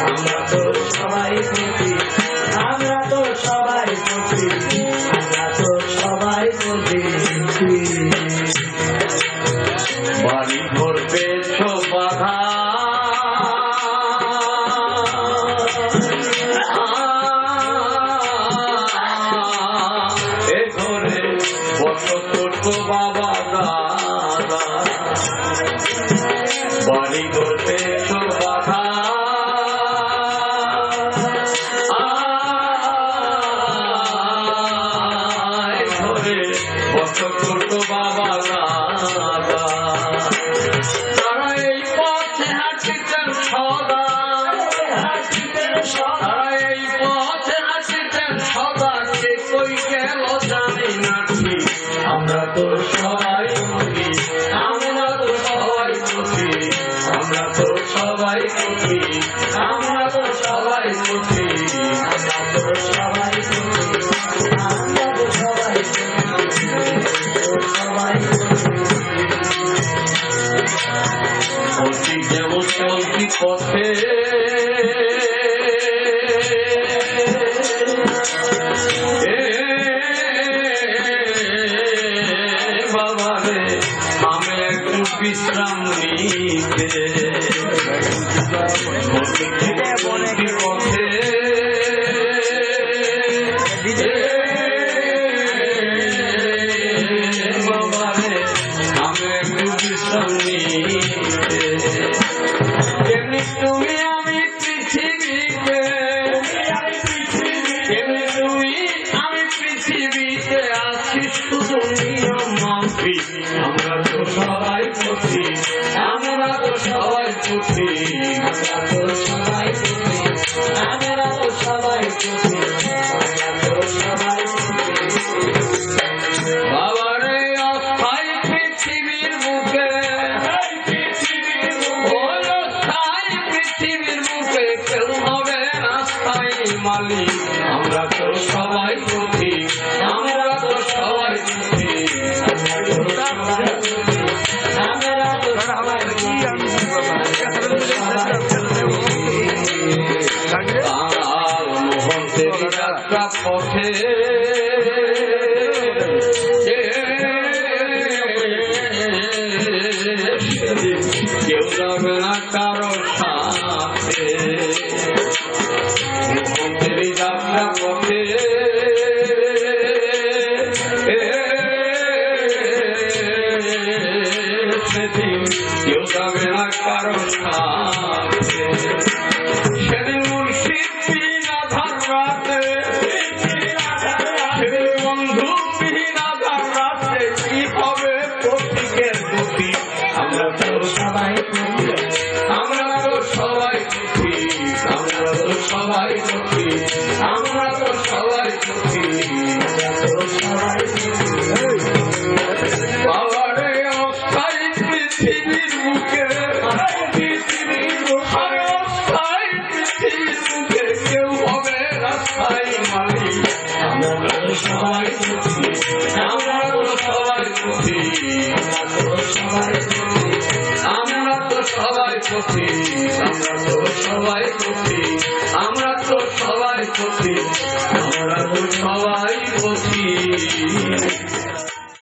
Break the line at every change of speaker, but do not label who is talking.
আমরা তো সবাই প্রতি, আমরা তো সবাই প্রতি, আমরা তো সবাই প্রতি।
বাড়ি ঘর পেছ বাধা এ ঘরে বসত তো বাবা দাদা, বাড়ি ঘর পেছ বাধা ঘরে বসত তো বাবা দাদা। তারা এই পথে হাঁটিতেন সদা, তারা এই পথে হাঁটিতেন সদা, কে কই গেল জানি না ঠিক। আমরা তো সবাই প্রতি, আমরা তো সবাই প্রতি, আমরা তো সবাই প্রতি, আমরা তো সবাই প্রতি,
আমরা তো সবাই প্রতি, আমরা তো সবাই প্রতি, সবাই
প্রতি যেমন চলতি পথে বাবা রে আমি একটু বিশ্রাম নিতে পথে বাবা রে আমি একটু বিশ্রাম নিতে। কেমনি তুমি আমি পৃথিবীতে, কেমনি তুমি আমি পৃথিবীতে আছি শুধু নিয়ম মাফিক। আমরা তো সবাই প্রতি, আমরা তো সবাই প্রতি,
আমরা তো সবাই প্রতি, আমরা তো সবাই প্রতি, আমরা তো সবাই প্রতি।
বাবারে অস্থায়ী পৃথিবীর বুকে, ওই অস্থায়ী পৃথিবীর বুকে কেউ হবে না স্থায়ী মালিক। আমরা তো সবাই প্রতি, আমরা তো সবাই প্রতি,
আমরা তো সবাই প্রতি, আমরা তো সবাই প্রতি,
কাঙাল মোহনদের যাত্রা পথে কেউ যাবে না কারো সাথে। মোহনদের যাত্রা পথে সেদিন কেউ যাবে না কারো সাথে। সেদিন মুর্শিদ বিনাধার রাতে, সেদিন বন্ধু বিনাধার রাতে কি হবে প্রতীকের গতি। আমরা তো
সবাই প্রতি,
আমরা তো সবাই প্রতি, আমরা তো সবাই প্রতি, আমরা তো সবাই প্রতি।
আমরা তো সবাই প্রতি।
বাবারে অস্থায়ী পৃথিবীর বুকে, আরে অস্থায়ী পৃথিবীর বুকে কেউ হবে না স্থায়ী মালিক।
আমরা তো সবাই প্রতি,
আমরা তো সবাই প্রতি,
আমরা তো সবাই প্রতি,
আমরা তো সবাই প্রতি, আমরা তো সবাই প্রতি, আমরা তো সবাই প্রতি, আমরা তো সবাই প্রতি।